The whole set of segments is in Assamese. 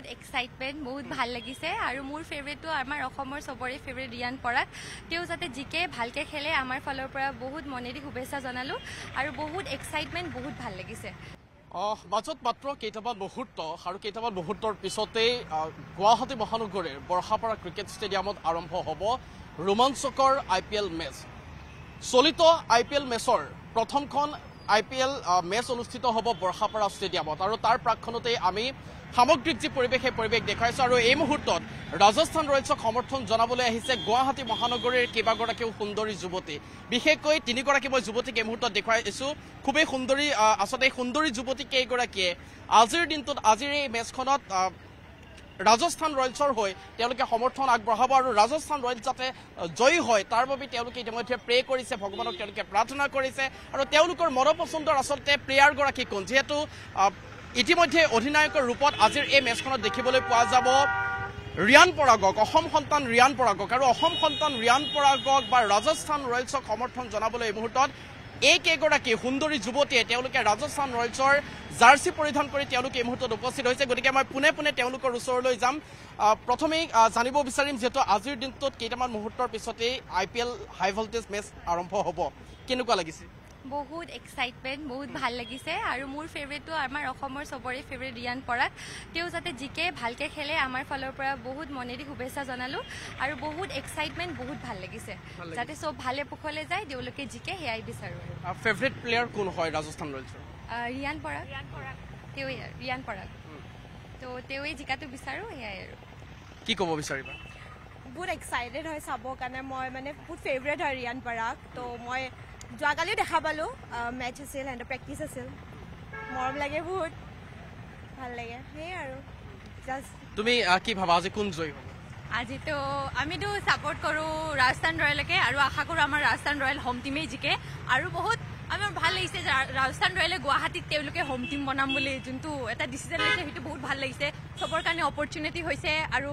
বহুত এক্সাইটমেণ্ট বহুত ভাল লাগিছে আৰু মোৰ ফেভৰেটটো আমাৰ অসমৰ চবৰে ফেভৰেট ৰিয়ান পৰাগ তেওঁ যাতে জিকে ভালকৈ খেলে আমাৰ ফালৰ পৰা বহুত মনেদি শুভেচ্ছা জনালোঁ আৰু বহুত এক্সাইটমেণ্ট বহুত ভাল লাগিছে মাজত মাত্ৰ কেইটামান মুহূৰ্ত আৰু কেইটামান মুহূৰ্তৰ পিছতেই গুৱাহাটী মহানগৰীৰ বৰ্ষাপাৰা ক্ৰিকেট ষ্টেডিয়ামত আৰম্ভ হ'ব ৰোমাঞ্চকৰ IPL মেচ চলিত IPL মেচৰ প্ৰথমখন IPL মেচ অনুষ্ঠিত হ'ব বৰ্ষাপাৰা ষ্টেডিয়ামত আৰু তাৰ প্ৰাক্ষণতেই আমি সামগ্ৰিক যি পৰিৱেশ সেই পৰিৱেশ দেখাইছোঁ আৰু এই মুহূৰ্তত ৰাজস্থান ৰয়েলছক সমৰ্থন জনাবলৈ আহিছে গুৱাহাটী মহানগৰীৰ কেইবাগৰাকীও সুন্দৰী যুৱতী বিশেষকৈ তিনিগৰাকী মই যুৱতীক এই মুহূৰ্তত দেখুৱাইছোঁ খুবেই সুন্দৰী আচলতে এই সুন্দৰী যুৱতী কেইগৰাকীয়ে আজিৰ দিনটোত আজিৰ এই মেচখনত ৰাজস্থান ৰয়েলছৰ হৈ তেওঁলোকে সমৰ্থন আগবঢ়াব আৰু ৰাজস্থান ৰয়েলছ যাতে জয়ী হয় তাৰ বাবে তেওঁলোকে ইতিমধ্যে প্ৰে কৰিছে ভগৱানক তেওঁলোকে প্ৰাৰ্থনা কৰিছে আৰু তেওঁলোকৰ মনপচন্দৰ আচলতে প্লেয়াৰগৰাকী কোন যিহেতু ইতিমধ্যে অধিনায়কৰ ৰূপত আজিৰ এই মেচখনত দেখিবলৈ পোৱা যাব ৰিয়ান পৰাগক অসম সন্তান ৰিয়ান পৰাগক আৰু অসম সন্তান ৰিয়ান পৰাগক বা ৰাজস্থান ৰয়েলছক সমৰ্থন জনাবলৈ এই মুহূৰ্তত এই কেইগৰাকী সুন্দৰী যুৱতীয়ে তেওঁলোকে ৰাজস্থান ৰয়েলছৰ জাৰ্চি পৰিধান কৰি তেওঁলোকে এই মুহূৰ্তত উপস্থিত হৈছে গতিকে মই পোনে পোনে তেওঁলোকৰ ওচৰলৈ যাম প্ৰথমেই জানিব বিচাৰিম যিহেতু আজিৰ দিনটোত কেইটামান মুহূৰ্তৰ পিছতেই IPL হাই ভল্টেজ মেচ আৰম্ভ হ'ব কেনেকুৱা লাগিছে বহুত এক্সাইটমেণ্ট বহুত ভাল লাগিছে আৰু মোৰ ফেভৰেটটো আমাৰ অসমৰ চবৰে ফেভৰেট ৰিয়ান পৰাগ তেওঁ যাতে জিকে ভালকৈ খেলে আমাৰ ফালৰ পৰা বহুত মনেদি শুভেচ্ছা জনালোঁ আৰু বহুত এক্সাইটমেণ্ট বহুত ভাল লাগিছে যাতে চব ভালে কুশলে যায় তেওঁলোকে জিকে সেয়াই বিচাৰোঁ আৰু ফেভৰেট প্লেয়াৰ কোন হয় ৰাজস্থান ৰয়েলছৰ ৰিয়ান পৰাগ তেওঁৱেই ৰিয়ান পৰাগ তো তেওঁৱেই জিকাটো বিচাৰোঁ সেয়াই আৰু কি ক'ব বিচাৰিবা বহুত এক্সাইটেড হয় চাবৰ কাৰণে মই মানে বহুত ফেভৰেট হয় ৰিয়ান পৰাগ তো মই যোৱাকালিও দেখা পালোঁ মেচ আছিল সিহঁতৰ প্ৰেক্টিচ আছিল মৰম লাগে বহুত ভাল লাগে সেয়াই আৰু জাষ্ট তুমি কি ভাবা আজি কোন জয়ী হ'ব আজিতো আমিতো ছাপোৰ্ট কৰোঁ ৰাজস্থান ৰয়েলকে আৰু আশা কৰোঁ আমাৰ ৰাজস্থান ৰয়েল হোম টিমেই জিকে আৰু বহুত আমাৰ ভাল লাগিছে যে ৰাজস্থান ৰয়েলে গুৱাহাটীত তেওঁলোকে হোম টিম বনাম বুলি যোনটো এটা ডিচিজন লৈছে সেইটো বহুত ভাল লাগিছে চবৰ কাৰণে অপৰচুনিটি হৈছে আৰু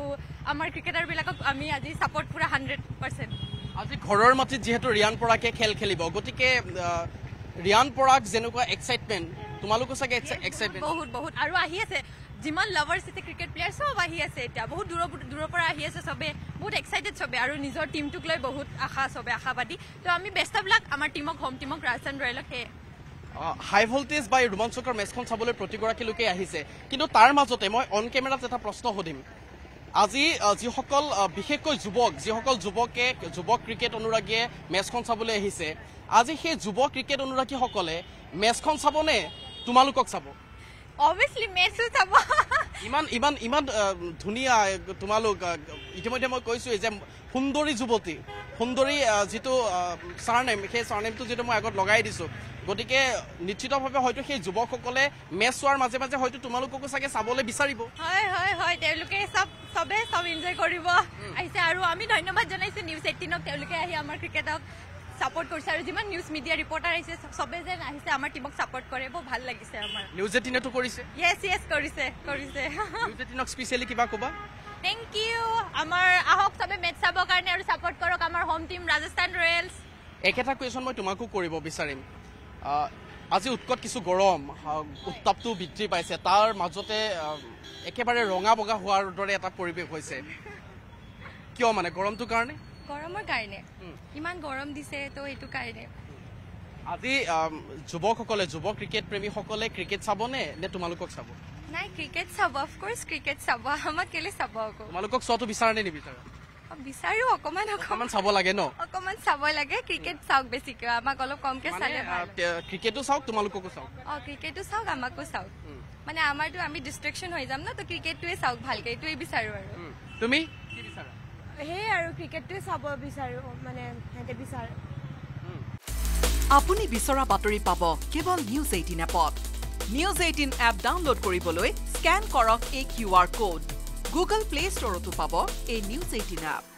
আমাৰ ক্ৰিকেটাৰবিলাকক আমি আজি ছাপোৰ্ট পুৰা 100%। আজি ঘৰৰ মাটিত যিহেতু ৰিয়ান পৰাগে খেল খেলিব গতিকে ৰিয়ান পৰাগ যেনেকুৱা এক্সাইটমেণ্ট তোমালোকো চাগে এক্সাইটমেণ্ট বহুত বহুত আৰু আহি আছে যিমান লাভাৰ্ছ আছে ক্ৰিকেট প্লেয়াৰ চব আহি আছে এতিয়া বহুত দূৰৰ পৰা আহি আছে চবে বহুত এক্সাইটেড চবে আৰু নিজৰ টিমটোক লৈ বহুত চবে আশাবাদী তো আমি বেষ্ট অফ লাক আমাৰ টিমক হোম টিমক ৰাজস্থান ৰয়েলক সেয়ে হাই ভল্টেজ বা ৰোমাঞ্চকৰ মেচখন চাবলৈ প্ৰতিগৰাকী লোকে আহিছে কিন্তু তাৰ মাজতে মই অন কেমেৰাত এটা প্ৰশ্ন সুধিম আজি যিসকল বিশেষকৈ যিসকল যুৱক ক্ৰিকেট অনুৰাগীয়ে মেচখন চাবলৈ আহিছে আজি সেই যুৱ ক্ৰিকেট অনুৰাগীসকলে মেচখন চাবনে তোমালোকক চাব অবভিয়াছলি মেচো চাব ইমান ধুনীয়া তোমালোক ইতিমধ্যে মই কৈছোঁ যে সুন্দৰী যুৱতী সুন্দৰী যিটো চাৰনেম সেই চাৰনেমটো যিটো মই আগত লগাই দিছোঁ গতিকে নিশ্চিতভাৱে হয়তো সেই যুৱকসকলে মেচ চোৱাৰ মাজে মাজে হয়তো তোমালোককো চাগে চাবলৈ বিচাৰিব হয় তেওঁলোকে চব এনজয় কৰিব আহিছে আৰু আমি ধন্যবাদ জনাইছোঁ নিউজ 18ক তেওঁলোকে আহি আমাৰ ক্ৰিকেটক ছাপোৰ্ট কৰিছে আৰু যিমান নিউজ মিডিয়া ৰিপৰ্টাৰ আহিছে চবে যেন আহিছে আমাৰ টিমক ছাপোৰ্ট কৰে বৰ ভাল লাগিছে আমাৰ নিউজ 18টো কৰিছে য়েছ কৰিছে নিউজ 18ক স্পেচিয়েলি কিবা ক'বা থেংক ইউ আমাৰ আহক চবে মেচ চাবৰ কাৰণে আৰু ছাপোৰ্ট কৰক আমাৰ হোম টিম ৰাজস্থান ৰয়েলছ একেটা কুৱেশ্যন মই তোমাকো কৰিব বিচাৰিম আজি উৎকট কিছু গৰম উত্তাপটো বৃদ্ধি পাইছে তাৰ মাজতে একেবাৰে ৰঙা বগা হোৱাৰ দৰে এটা পৰিৱেশ হৈছে কিয় মানে গৰমটোৰ কাৰণে ইমান গৰম দিছে তো এইটো কাৰণে আজি যুৱকসকলে যুৱ ক্ৰিকেট প্ৰেমীসকলে ক্ৰিকেট চাবনে নে তোমালোকক চাব নাই ক্ৰিকেট চাব অফক'ৰ্চ ক্ৰিকেট চাব আমাক কেলে চাব আকৌ তোমালোকক চোৱাটো বিচাৰে নে নিবিচাৰে বিচাৰো অকমান চাব লাগে ন অকমান চাব লাগে ক্ৰিকেট চাওক বেছিকৈ আমাক অলপ কমকে চালে ক্ৰিকেটো চাওক তোমালোককো চাওক ক্ৰিকেটো চাওক আমাকো চাওক মানে আমাৰতো আমি ডিষ্ট্ৰেকশ্যন হৈ যাম ন তো ক্ৰিকেটটোৱে চাওক ভালকে এইটোৱে বিচাৰো আৰু তুমি কি বিচাৰা সেই আৰু ক্ৰিকেটটোৱে চাব বিচাৰোঁ মানে সিহঁতে বিচাৰে আপুনি বিচৰা বাতৰি পাব কেৱল নিউজ 18 এপত নিউজ 18 এপ ডাউনলোড কৰিবলৈ স্কেন কৰক এই QR কোড গুগল প্লে ষ্টৰতো পাব এই নিউজ 18 এপ